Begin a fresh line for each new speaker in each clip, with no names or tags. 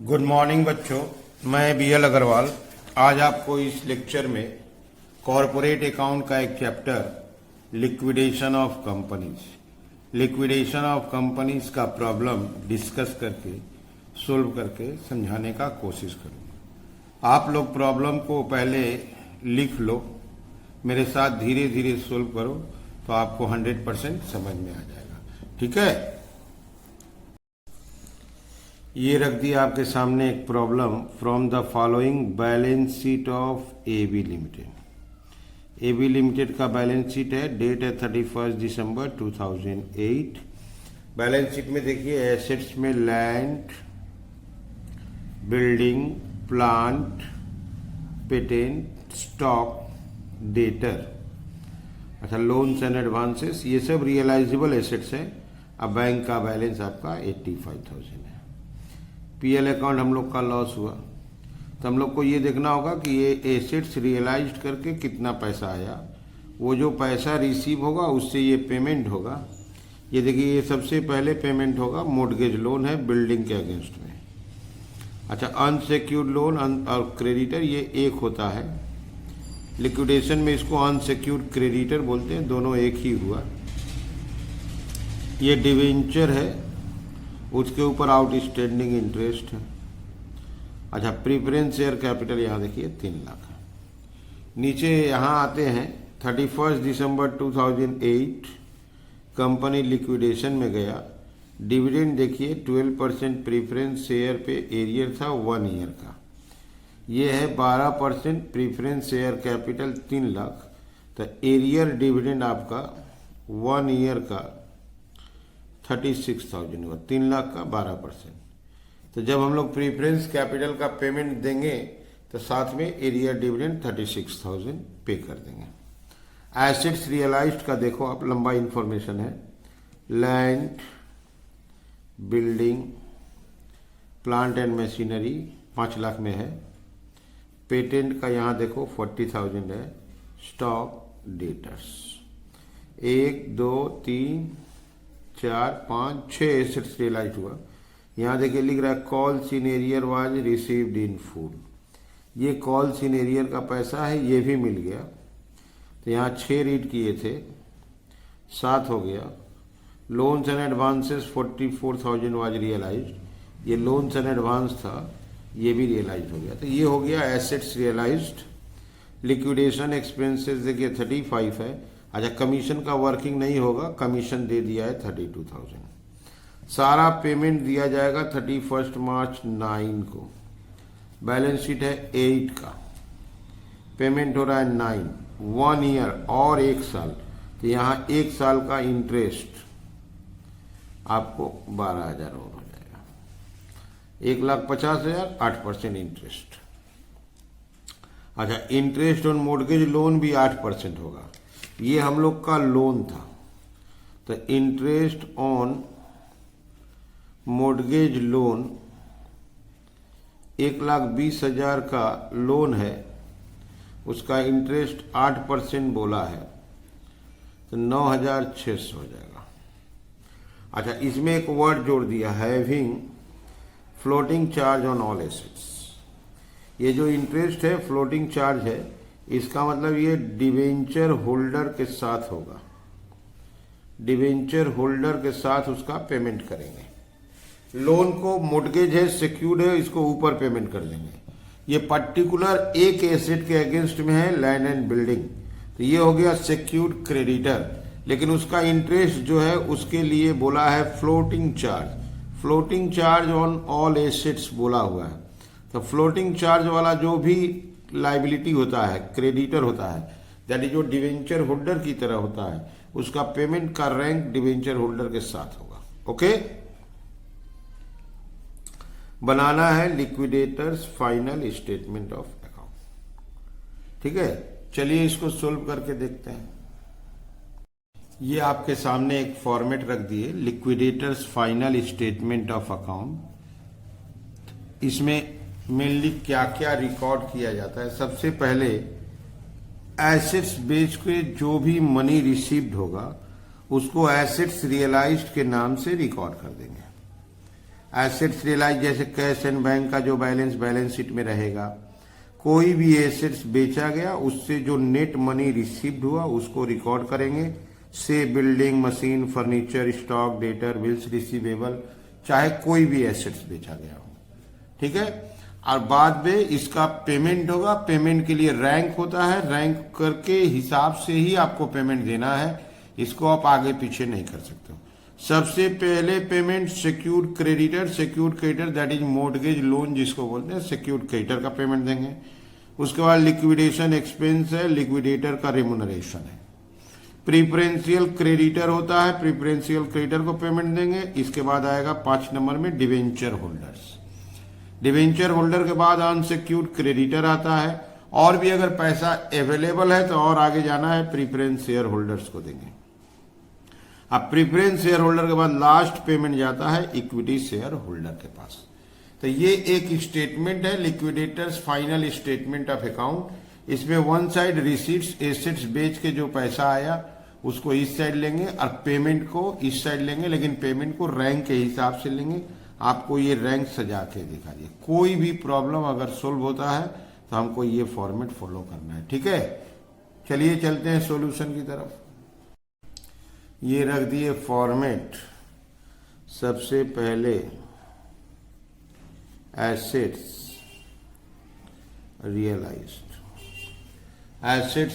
Good morning बच्चों, मैं BL Agarwal आज आपको इस लेक्चर में कॉरपोरेट अकाउंट का एक चैप्टर लिक्विडेशन ऑफ कंपनीज का प्रॉब्लम डिस्कस करके सोल्व करके समझाने का कोशिश करूंगा। आप लोग प्रॉब्लम को पहले लिख लो, मेरे साथ धीरे धीरे सोल्व करो तो आपको 100% समझ में आ जाएगा। ठीक है, ये रख दिया आपके सामने एक problem. From the following balance sheet of AB limited. AB limited का बैलेंस शीट है, डेट है 31 दिसंबर 2008। बैलेंस शीट में देखिए एसेट्स में land, building, plant, patent, stock, debtor, अच्छा लोन्स एंड एडवांसेस, ये सब रियलाइजेबल एसेट्स है। अब बैंक का बैलेंस आपका 85,000 है। PL अकाउंट हम लोग का लॉस हुआ तो हम लोग को ये देखना होगा कि ये एसेट्स रियलाइज्ड करके कितना पैसा आया। वो जो पैसा रिसीव होगा उससे ये पेमेंट होगा। ये देखिए, ये सबसे पहले पेमेंट होगा, मॉर्गेज लोन है बिल्डिंग के अगेंस्ट में। अच्छा, अनसिक्योर्ड लोन और क्रेडिटर ये एक होता है। लिक्विडेशन में इसको अनसिक्योर्ड क्रेडिटर बोलते हैं, दोनों एक ही हुआ। ये डिवेंचर है, उसके ऊपर आउटस्टैंडिंग इंटरेस्ट है। अच्छा, प्रीफरेंस शेयर कैपिटल यहाँ देखिए 3 लाख है। नीचे यहाँ आते हैं 31 दिसंबर 2008 कंपनी लिक्विडेशन में गया। डिविडेंड देखिए 12% प्रीफरेंस शेयर पे एरियर था 1 ईयर का। ये है 12% प्रीफरेंस शेयर कैपिटल 3 लाख, तो एरियर डिविडेंड आपका 1 ईयर का 36,000 हुआ। 3 लाख का 12%। तो जब हम लोग प्रीफरेंस कैपिटल का पेमेंट देंगे तो साथ में एरियर डिविडेंड 36,000 पे कर देंगे। एसेट्स रियलाइज्ड का देखो आप, लंबा इंफॉर्मेशन है। Land, building, plant and machinery 5 lakh में है। पेटेंट का यहाँ देखो 40,000 है। स्टॉक, डेटर्स 1 2 3 4 5 6 एसेट्स रियलाइज हुआ। यहाँ देखिए लिख रहा है calls in arrear was received in full. ये कॉल्स इन एरियर का पैसा है, ये भी मिल गया। तो यहाँ 6 रीड किए थे, 7 हो गया। Loans and advances 44,000 was realised. ये लोन्स एंड एडवांस था, ये भी रियलाइज हो गया। तो ये हो गया एसेट्स रियलाइज्ड। लिक्विडेशन एक्सपेंसेस देखिए 35 है। अच्छा, कमीशन का वर्किंग नहीं होगा, कमीशन दे दिया है 32,000। सारा पेमेंट दिया जाएगा 31 मार्च 9 को। बैलेंस शीट है 8 का, पेमेंट हो रहा है 9, 1 ईयर और 1 साल। तो यहाँ 1 साल का इंटरेस्ट आपको 12,000 और हो जाएगा। 1,50,000, 8% इंटरेस्ट। अच्छा, इंटरेस्ट ऑन मॉर्गेज लोन भी 8% होगा। ये हम लोग का लोन था, तो इंटरेस्ट ऑन मॉर्गेज लोन 1,20,000 का लोन है, उसका इंटरेस्ट 8% बोला है, तो 9,600 हो जाएगा। अच्छा, इसमें एक वर्ड जोड़ दिया, having floating charge on all assets. ये जो इंटरेस्ट है फ्लोटिंग चार्ज है, इसका मतलब ये डिवेंचर होल्डर के साथ होगा। डिवेंचर होल्डर के साथ उसका पेमेंट करेंगे। लोन को मॉर्गेज है, सिक्योर्ड है, इसको ऊपर पेमेंट कर देंगे। ये पर्टिकुलर एक एसेट के अगेंस्ट में है, लैंड एंड बिल्डिंग, तो ये हो गया सिक्योर्ड क्रेडिटर। लेकिन उसका इंटरेस्ट जो है उसके लिए बोला है floating charge. Floating charge on all assets बोला हुआ है। तो फ्लोटिंग चार्ज वाला जो भी लाइबिलिटी होता है, क्रेडिटर होता है, दैट इज जो डिवेंचर होल्डर की तरह होता है, उसका पेमेंट का रैंक डिवेंचर होल्डर के साथ होगा। ओके, बनाना है liquidators final statement of account. ठीक है, चलिए इसको सोल्व करके देखते हैं। ये आपके सामने एक फॉर्मेट रख दिए, liquidators final statement of account. इसमें मेनली क्या क्या रिकॉर्ड किया जाता है। सबसे पहले एसेट्स बेच के जो भी मनी रिसीव्ड होगा उसको एसेट्स रियलाइज्ड के नाम से रिकॉर्ड कर देंगे। एसेट्स रियलाइज जैसे कैश एंड बैंक का जो बैलेंस शीट में रहेगा। कोई भी एसेट्स बेचा गया उससे जो नेट मनी रिसीव्ड हुआ उसको रिकॉर्ड करेंगे। से building, machine, furniture, stock, debtor, bills receivable, चाहे कोई भी एसेट्स बेचा गया हो, ठीक है। और बाद में इसका पेमेंट होगा। पेमेंट के लिए रैंक होता है, रैंक करके हिसाब से ही आपको पेमेंट देना है, इसको आप आगे पीछे नहीं कर सकते हो। सबसे पहले payment secured creditor that is mortgage loan जिसको बोलते हैं, सिक्योर्ड क्रेडिटर का पेमेंट देंगे। उसके बाद लिक्विडेशन एक्सपेंस है, लिक्विडेटर का रेमुनरेशन है। प्रीफरेंशियल क्रेडिटर होता है, प्रीफरेंशियल क्रेडिटर को पेमेंट देंगे। इसके बाद आएगा 5 नंबर में डिवेंचर होल्डर्स। डिवेंचर होल्डर के बाद अनसिक्योर्ड क्रेडिटर आता है, और भी अगर पैसा अवेलेबल है तो और आगे जाना है, प्रीफरेंस शेयर होल्डर्स को देंगे। अब प्रीफरेंस शेयर होल्डर के बाद लास्ट पेमेंट जाता है इक्विटी शेयर होल्डर के पास। तो ये एक स्टेटमेंट है, liquidators final statement of account. इसमें वन साइड रिसीट्स, एसेट्स बेच के जो पैसा आया उसको इस साइड लेंगे और पेमेंट को इस साइड लेंगे, लेकिन पेमेंट को रैंक के हिसाब से लेंगे। आपको ये रैंक सजा के दिखा दिए। कोई भी प्रॉब्लम अगर सोल्व होता है तो हमको ये फॉर्मेट फॉलो करना है, ठीक है। चलिए चलते हैं सॉल्यूशन की तरफ। ये रख दिए फॉर्मेट। सबसे पहले एसेट्स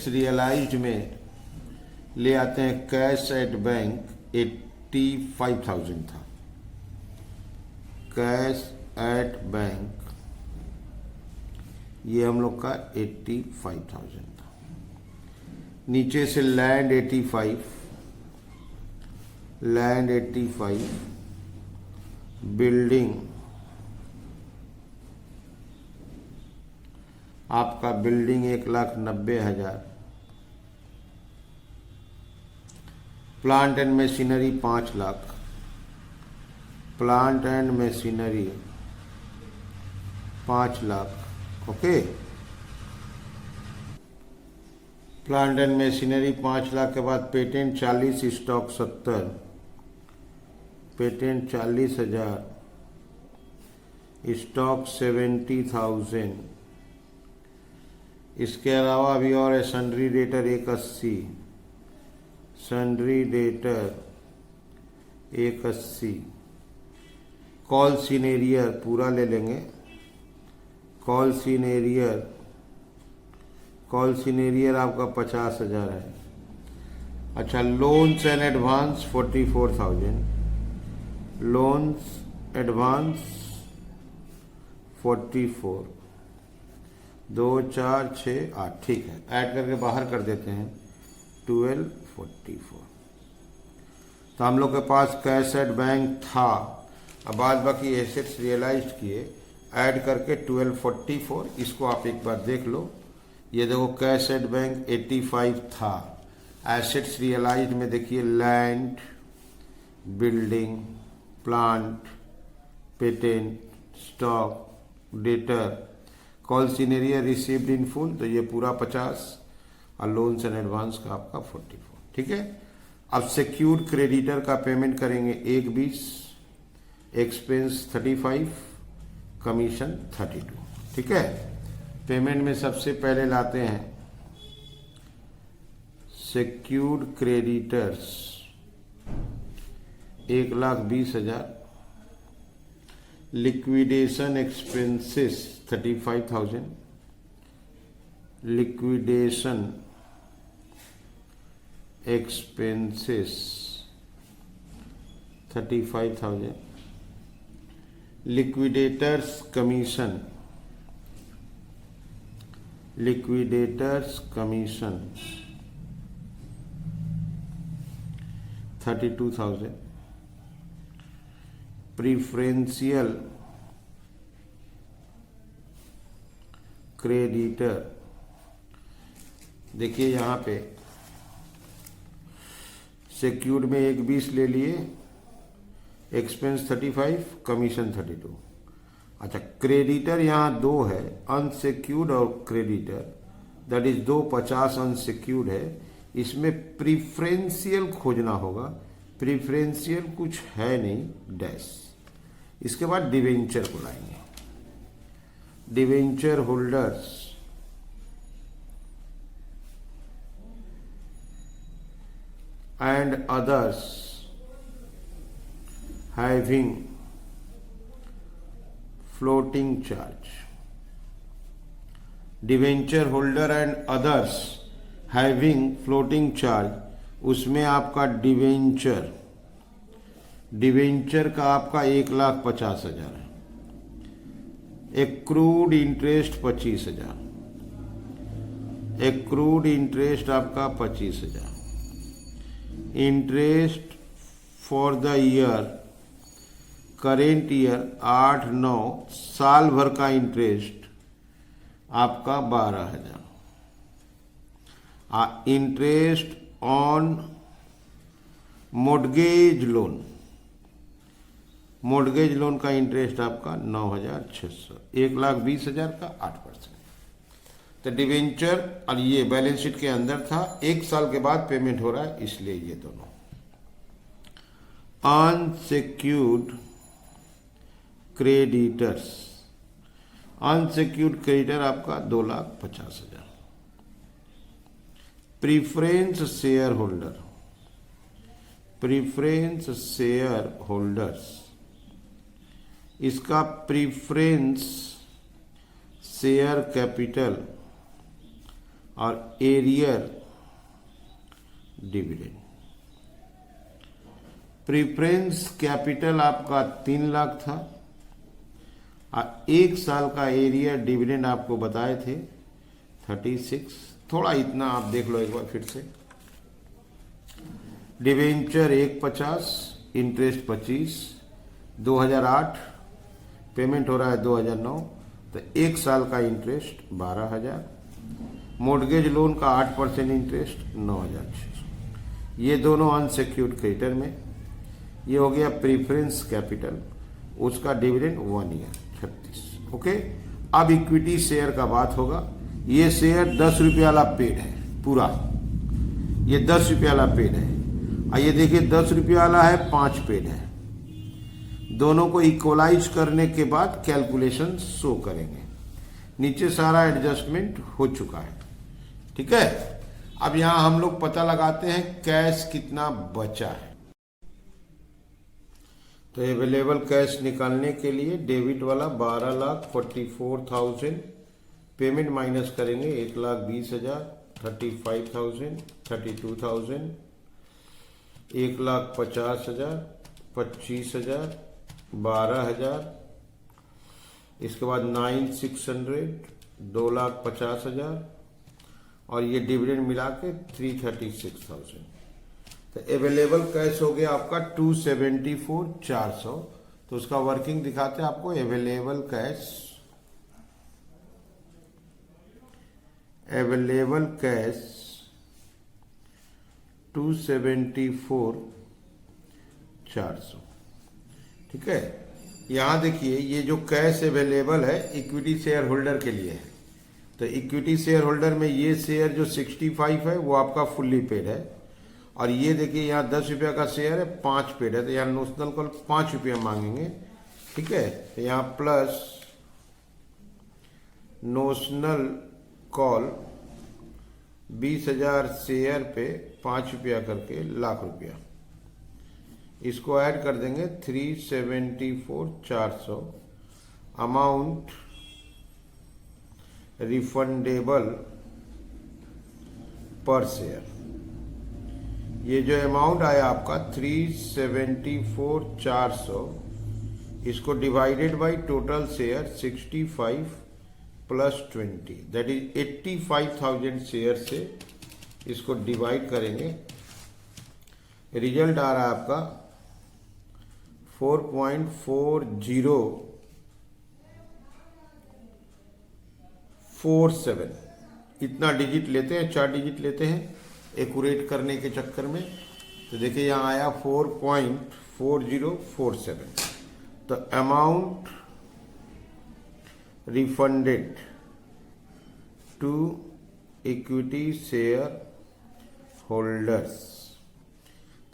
रियलाइज्ड में ले आते हैं कैश एट बैंक 85,000 था। कैश एट बैंक ये हम लोग का 85,000 था। नीचे से लैंड 85, बिल्डिंग आपका building 1,90,000, plant and machinery 5 lakh, plant and machinery 5 lakh, okay. Plant and machinery 5 lakh के बाद पेटेंट 40, स्टॉक 70, पेटेंट 40,000, स्टॉक 70,000। इसके अलावा भी और है, sundry debtor 180, sundry debtor 180, call in arrear पूरा ले लेंगे। कॉल सीनेरियर आपका 50,000 है। अच्छा, loans and advance 44,000, loans advance 44, 2 4 6 8, ठीक है। ऐड करके बाहर कर देते हैं 1244। तो हम लोग के पास कैश एट बैंक था। अब बाद बाकी एसेट्स रियलाइज किए, ऐड करके 1244। इसको आप एक बार देख लो। ये देखो कैश एट बैंक 85 था। एसेट्स रियलाइज में देखिए land, building, plant, patent, stock, debtor, call in arrear received in full, तो ये पूरा 50, और लोन्स एंड एडवांस का आपका 44, ठीक है। अब सिक्योर्ड क्रेडिटर का पेमेंट करेंगे 1,20, एक्सपेंस 35, कमीशन 32, ठीक है। पेमेंट में सबसे पहले लाते हैं secured creditors 1,20,000, liquidation expenses 35,000, liquidation expenses 35,000, liquidator's commission 32,000, preferential creditor देखिए यहाँ पे सिक्योर्ड में 1,20 ले लिए, एक्सपेंस 35, कमीशन 32। अच्छा, क्रेडिटर यहाँ 2 है, अनसिक्योर्ड और क्रेडिटर, दैट इज 250 अनसिक्योर्ड है। इसमें प्रीफरेंशियल खोजना होगा। प्रीफरेंशियल कुछ है नहीं, डैश। इसके बाद डिवेंचर को लाएंगे। Debenture holders and others having floating charge. Debenture holder and others having floating charge, उसमें आपका डिवेंचर का आपका 1,50,000 है, एक्रूड इंटरेस्ट 25,000, एक्रूड इंटरेस्ट आपका 25,000, interest for the year current year 8-9, साल भर का इंटरेस्ट आपका 12,000, interest on mortgage loan, mortgage loan का इंटरेस्ट आपका 9,600, 1,20,000 का 8%। तो डिवेंचर और ये बैलेंस शीट के अंदर था, 1 साल के बाद पेमेंट हो रहा है, इसलिए ये दोनों। अनसिक्योर्ड क्रेडिटर्स, अनसिक्योर्ड क्रेडिटर आपका 2,50,000। Preference share holder, preference share holders, इसका प्रीफरेंस शेयर कैपिटल और एरियर डिविडेंड। प्रीफरेंस कैपिटल आपका 3 लाख था और 1 साल का एरियर डिविडेंड आपको बताए थे 36, थोड़ा इतना आप देख लो एक बार फिर से। डिवेंचर 1,50, इंटरेस्ट 25, 2008 पेमेंट हो रहा है 2009, तो 1 साल का इंटरेस्ट 12,000, मोर्गेज लोन का 8% इंटरेस्ट 9,600। ये दोनों अनसिक्योर्ड क्रेडिटर में। ये हो गया प्रीफरेंस कैपिटल, उसका डिविडेंड 1 ईयर 36। ओके, अब इक्विटी शेयर का बात होगा। ये शेयर 10 रुपये वाला पेड है पूरा, ये 10 रुपये वाला पेड है, और ये देखिए 10 रुपये वाला है, 5 पेड है। दोनों को इक्वलाइज करने के बाद कैलकुलेशन शो करेंगे। नीचे सारा एडजस्टमेंट हो चुका है, ठीक है। अब यहां हम लोग पता लगाते हैं कैश कितना बचा है। तो अवेलेबल कैश निकालने के लिए डेबिट वाला 12,44,000, पेमेंट माइनस करेंगे 1,20,000, 35,000, 32,000, 1,50,000, 25,000, 12,000, इसके बाद 9,600, 2,50,000, और ये डिविडेंड मिला के 336,000। तो अवेलेबल कैश हो गया आपका 274,400। तो उसका वर्किंग दिखाते हैं आपको। अवेलेबल कैश 274,400, ठीक है। यहां देखिए ये जो कैश अवेलेबल है इक्विटी शेयर होल्डर के लिए है। तो इक्विटी शेयर होल्डर में ये शेयर जो 65 है वो आपका फुल्ली पेड है, और ये देखिए यहाँ 10 रुपया का शेयर है, 5 पेड है, तो यहाँ नोशनल कॉल 5 रुपया मांगेंगे, ठीक है। तो यहाँ प्लस नोशनल कॉल 20,000 शेयर पे 5 रुपया करके ₹1,00,000, इसको ऐड कर देंगे 374,400। अमाउंट रिफंडेबल पर शेयर, ये जो अमाउंट आया आपका 374,400, इसको divided by total share 65 + 20 that is 85,000 share से इसको डिवाइड करेंगे। रिजल्ट आ रहा है आपका 4.4047। इतना डिजिट लेते हैं, 4 डिजिट लेते हैं एक्यूरेट करने के चक्कर में। तो देखिए यहाँ आया 4.4047। तो amount refunded to equity share holders,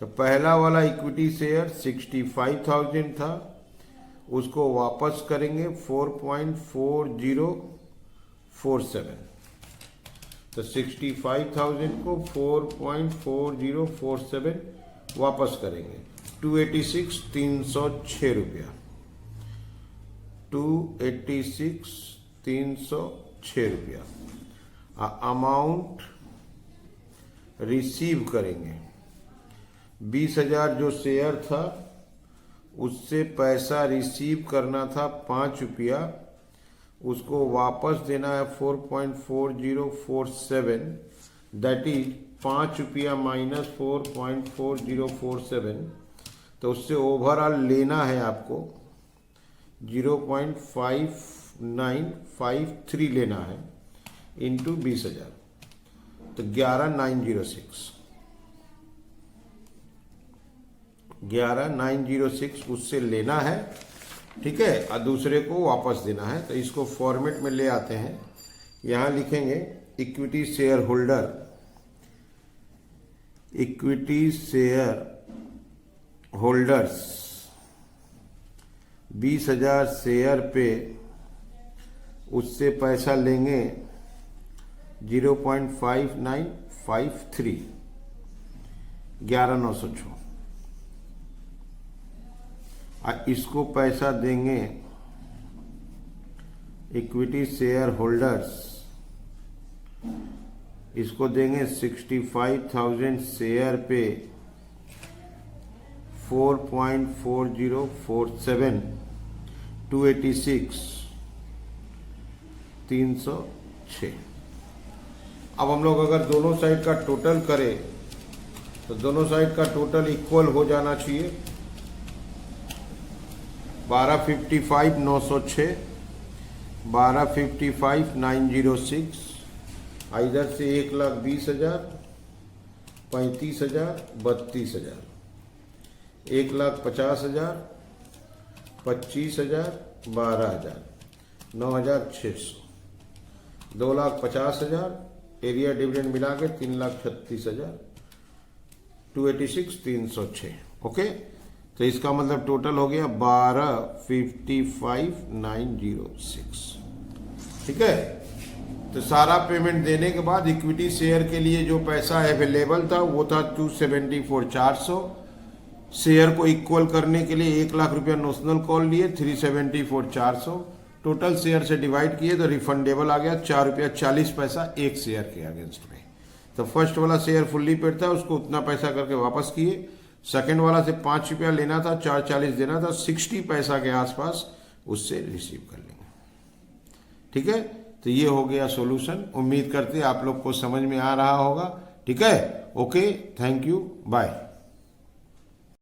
तो पहला वाला इक्विटी शेयर 65,000 था, उसको वापस करेंगे 4.4047। तो 65,000 को 4.4047 वापस करेंगे 286 306 रुपया, 286 306 रुपया। अमाउंट रिसीव करेंगे 20,000 जो शेयर था उससे पैसा रिसीव करना था 5 रुपया, उसको वापस देना है 4.4047, दैट इज 5 रुपया माइनस 4.4047। तो उससे ओवरऑल लेना है आपको 0.5953 लेना है इंटू 20,000, तो 11,906 उससे लेना है, ठीक है, और दूसरे को वापस देना है। तो इसको फॉर्मेट में ले आते हैं, यहाँ लिखेंगे equity share holder, equity share holders 20,000 share पे उससे पैसा लेंगे 0.5953, 11,906। इसको पैसा देंगे इक्विटी शेयर होल्डर्स, इसको देंगे 65,000 शेयर पे 4.4047, 286 306। अब हम लोग अगर दोनों साइड का टोटल करें तो दोनों साइड का टोटल इक्वल हो जाना चाहिए 1255,906, 1255,906। इधर से 1,20,000, 35,000, 32,000, 1,50,000, 25,000, 12,000, 9,600, 2,50,000, एरिया डिविडेंड मिला के 3,36,000, 286 306। ओके, तो इसका मतलब टोटल हो गया 1255,906। ठीक है, तो सारा पेमेंट देने के बाद इक्विटी शेयर के लिए जो पैसा अवेलेबल था वो था 274,400। शेयर को इक्वल करने के लिए 1,00,000 रुपया नोशनल कॉल लिए, 374,400 टोटल शेयर से डिवाइड किए तो रिफंडेबल आ गया 4 रुपया 40 पैसा एक शेयर के अगेंस्ट में। तो फर्स्ट वाला शेयर फुल्ली पेड था, उसको उतना पैसा करके वापस किए। सेकंड वाला से 5 रुपया लेना था, 4.40 देना था, 60 पैसा के आसपास उससे रिसीव कर लेंगे। ठीक है, तो ये हो गया सॉल्यूशन। उम्मीद करते आप लोग को समझ में आ रहा होगा। ठीक है, ओके, थैंक यू, बाय।